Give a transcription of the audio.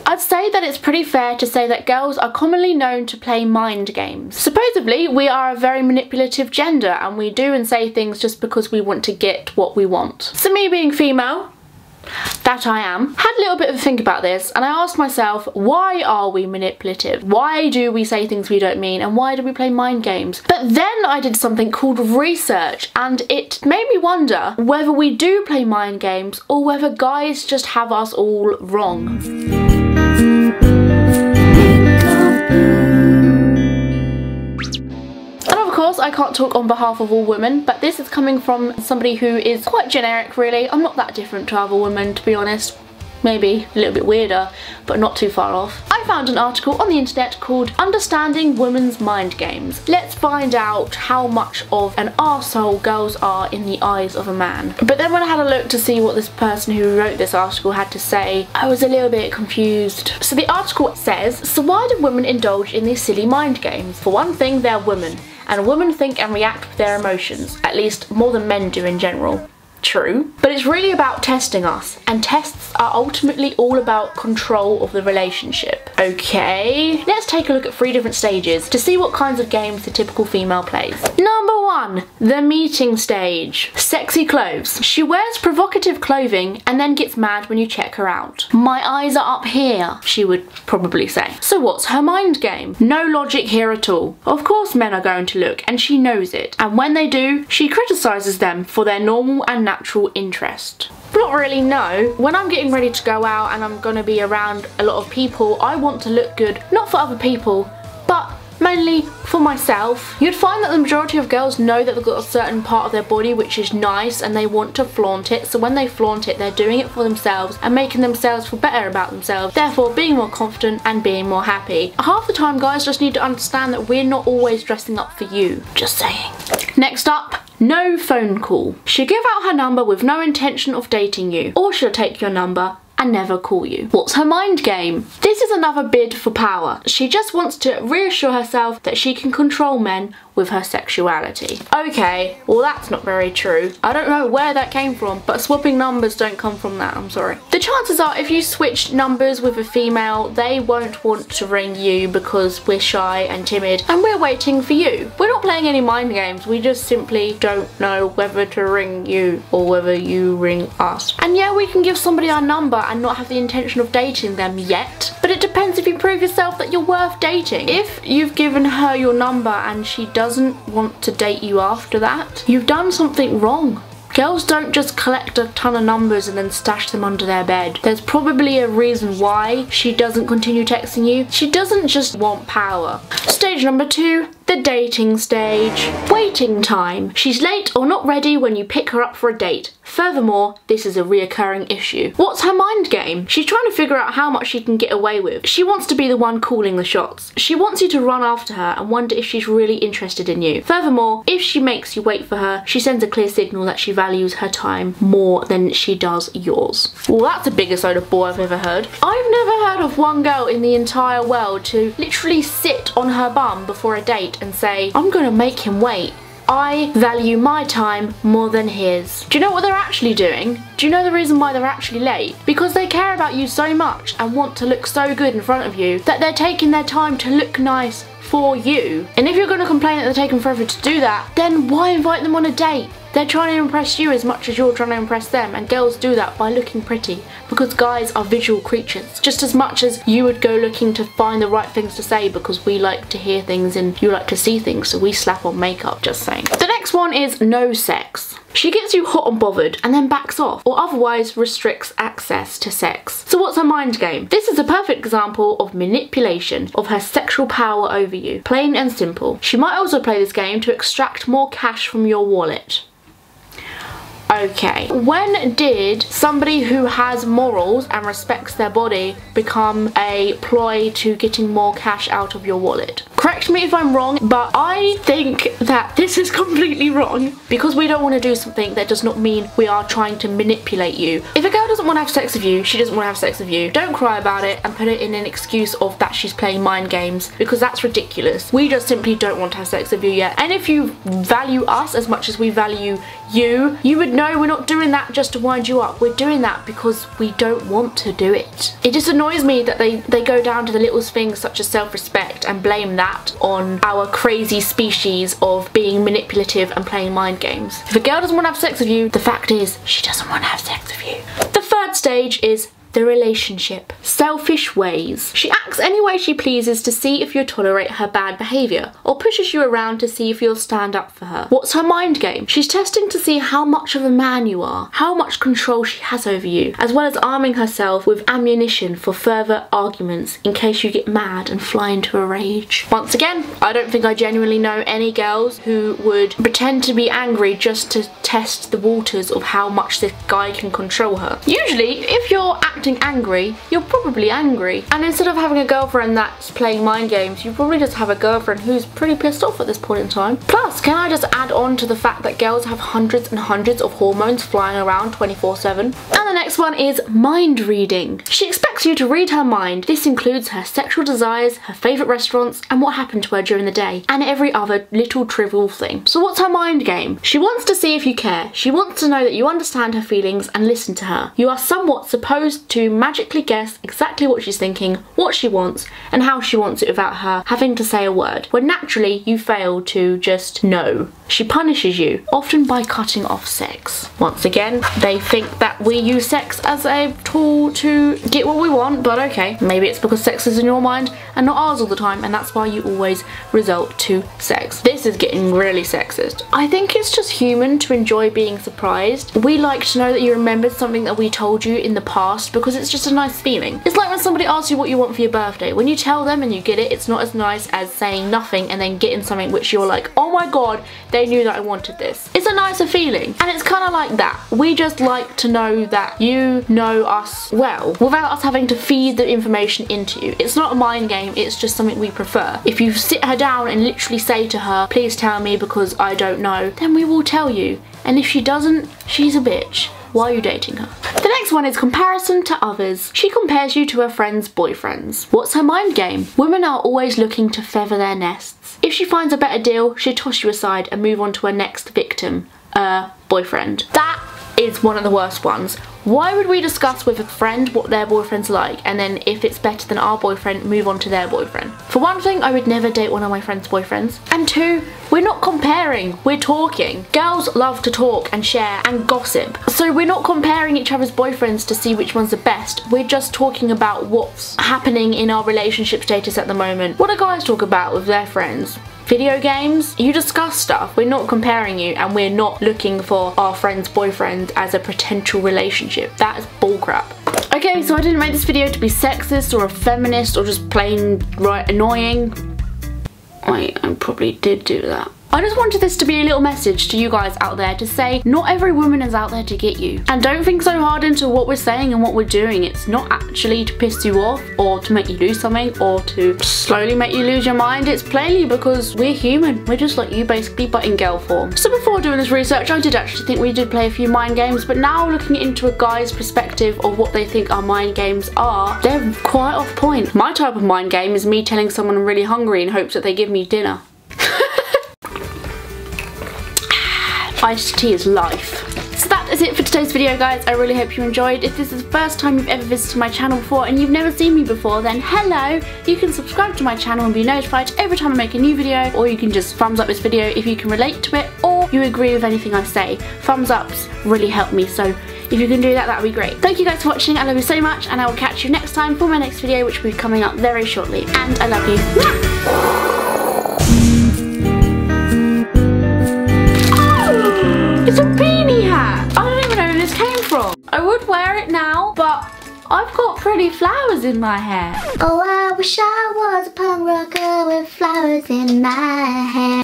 I'd say that it's pretty fair to say that girls are commonly known to play mind games. Supposedly, we are a very manipulative gender and we do and say things just because we want to get what we want. So me being female, that I am, had a little bit of a think about this and I asked myself, why are we manipulative? Why do we say things we don't mean and why do we play mind games? But then I did something called research and it made me wonder whether we do play mind games or whether guys just have us all wrong. I can't talk on behalf of all women, but this is coming from somebody who is quite generic really. I'm not that different to other women, to be honest. Maybe a little bit weirder, but not too far off. I found an article on the internet called Understanding Women's Mind Games. Let's find out how much of an arsehole girls are in the eyes of a man. But then when I had a look to see what this person who wrote this article had to say, I was a little bit confused. So the article says, so why do women indulge in these silly mind games? For one thing, they're women, and women think and react with their emotions, at least more than men do in general. True, but it's really about testing us, and tests are ultimately all about control of the relationship. Okay, let's take a look at 3 different stages to see what kinds of games the typical female plays. Number 1, the meeting stage. Sexy clothes. She wears provocative clothing and then gets mad when you check her out. My eyes are up here, she would probably say. So what's her mind game? No logic here at all. Of course men are going to look, and she knows it, and when they do, she criticises them for their normal and natural interest. Not really, no. When I'm getting ready to go out and I'm gonna be around a lot of people, I want to look good, not for other people, but mainly for myself. You'd find that the majority of girls know that they've got a certain part of their body which is nice and they want to flaunt it, so when they flaunt it, they're doing it for themselves and making themselves feel better about themselves, therefore being more confident and being more happy. Half the time guys just need to understand that we're not always dressing up for you. Just saying. Next up, no phone call. She'll give out her number with no intention of dating you, or she'll take your number and never call you. What's her mind game? This is another bid for power. She just wants to reassure herself that she can control men with her sexuality. Okay, well that's not very true. I don't know where that came from, but swapping numbers don't come from that, I'm sorry. The chances are if you switch numbers with a female, they won't want to ring you because we're shy and timid and we're waiting for you. We're not playing any mind games, we just simply don't know whether to ring you or whether you ring us. And yeah, we can give somebody our number and not have the intention of dating them yet, but it depends if you prove yourself that you're worth dating. If you've given her your number and she doesn't want to date you after that, you've done something wrong. Girls don't just collect a ton of numbers and then stash them under their bed. There's probably a reason why she doesn't continue texting you. She doesn't just want power. Stage number 2, the dating stage. Waiting time. She's late or not ready when you pick her up for a date. Furthermore, this is a reoccurring issue. What's her mind game? She's trying to figure out how much she can get away with. She wants to be the one calling the shots. She wants you to run after her and wonder if she's really interested in you. Furthermore, if she makes you wait for her, she sends a clear signal that she values her time more than she does yours. Well, that's the biggest load of bull I've ever heard. I've never heard of one girl in the entire world to literally sit on her bum before a date and say, I'm gonna make him wait. I value my time more than his. Do you know what they're actually doing? Do you know the reason why they're actually late? Because they care about you so much and want to look so good in front of you that they're taking their time to look nice for you. And if you're going to complain that they're taking forever to do that, then why invite them on a date? They're trying to impress you as much as you're trying to impress them, and girls do that by looking pretty because guys are visual creatures. Just as much as you would go looking to find the right things to say because we like to hear things and you like to see things, so we slap on makeup, just saying. The next one is no sex. She gets you hot and bothered and then backs off, or otherwise restricts access to sex. So what's her mind game? This is a perfect example of manipulation of her sexual power over you. Plain and simple. She might also play this game to extract more cash from your wallet. Okay, when did somebody who has morals and respects their body become a ploy to getting more cash out of your wallet? Correct me if I'm wrong, but I think that this is completely wrong. Because we don't want to do something, that does not mean we are trying to manipulate you. If a girl doesn't want to have sex with you, she doesn't want to have sex with you. Don't cry about it and put it in an excuse of that she's playing mind games, because that's ridiculous. We just simply don't want to have sex with you yet. And if you value us as much as we value you, you would know we're not doing that just to wind you up. We're doing that because we don't want to do it. It just annoys me that they go down to the little things such as self-respect and blame that on our crazy species of being manipulative and playing mind games. If a girl doesn't want to have sex with you, the fact is she doesn't want to have sex with you. The third stage is the relationship. Selfish ways. She acts any way she pleases to see if you'll tolerate her bad behaviour, or pushes you around to see if you'll stand up for her. What's her mind game? She's testing to see how much of a man you are, how much control she has over you, as well as arming herself with ammunition for further arguments in case you get mad and fly into a rage. Once again, I don't think I genuinely know any girls who would pretend to be angry just to test the waters of how much this guy can control her. Usually, if you're acting angry, you're probably angry. And instead of having a girlfriend that's playing mind games, you probably just have a girlfriend who's pretty pissed off at this point in time. Plus, can I just add on to the fact that girls have hundreds and hundreds of hormones flying around 24/7. And the next one is mind reading. She expects you to read her mind. This includes her sexual desires, her favourite restaurants, and what happened to her during the day, and every other little trivial thing. So what's her mind game? She wants to see if you care. She wants to know that you understand her feelings and listen to her. You are somewhat supposed to magically guess exactly what she's thinking, what she wants, and how she wants it without her having to say a word, when naturally you fail to just know. She punishes you, often by cutting off sex. Once again, they think that we use sex as a tool to get what we want, but okay, maybe it's because sex is in your mind and not ours all the time, and that's why you always result to sex. This is getting really sexist. I think it's just human to enjoy being surprised. We like to know that you remembered something that we told you in the past, because it's just a nice feeling. It's like when somebody asks you what you want for your birthday. When you tell them and you get it, it's not as nice as saying nothing and then getting something which you're like, oh my god, they knew that I wanted this. It's a nicer feeling, and it's kind of like that. We just like to know that you know us well without us having to feed the information into you. It's not a mind game, it's just something we prefer. If you sit her down and literally say to her, please tell me because I don't know, then we will tell you. And if she doesn't, she's a bitch. Why are you dating her? The next one is comparison to others. She compares you to her friends' boyfriends. What's her mind game? Women are always looking to feather their nests. If she finds a better deal, she'll toss you aside and move on to her next victim, boyfriend. That is one of the worst ones. Why would we discuss with a friend what their boyfriend's like, and then if it's better than our boyfriend, move on to their boyfriend? For one thing, I would never date one of my friend's boyfriends. And two, we're not comparing, we're talking. Girls love to talk and share and gossip. So we're not comparing each other's boyfriends to see which one's the best. We're just talking about what's happening in our relationship status at the moment. What do guys talk about with their friends? Video games? You discuss stuff. We're not comparing you, and we're not looking for our friend's boyfriend as a potential relationship. That is bullcrap. Okay, so I didn't make this video to be sexist or a feminist or just plain right annoying. I probably did do that. I just wanted this to be a little message to you guys out there to say not every woman is out there to get you. And don't think so hard into what we're saying and what we're doing. It's not actually to piss you off or to make you lose something or to slowly make you lose your mind. It's plainly because we're human. We're just like you, basically, but in girl form. So before doing this research, I did actually think we did play a few mind games, but now looking into a guy's perspective of what they think our mind games are, they're quite off point. My type of mind game is me telling someone I'm really hungry in hopes that they give me dinner. Iced tea is life. So that is it for today's video, guys. I really hope you enjoyed. If this is the first time you've ever visited my channel before and you've never seen me before, then hello! You can subscribe to my channel and be notified every time I make a new video, or you can just thumbs up this video if you can relate to it or you agree with anything I say. Thumbs ups really help me, so if you can do that, that would be great. Thank you guys for watching. I love you so much, and I will catch you next time for my next video, which will be coming up very shortly. And I love you. It's a beanie hat! I don't even know where this came from. I would wear it now, but I've got pretty flowers in my hair. Oh, I wish I was a punk rocker with flowers in my hair.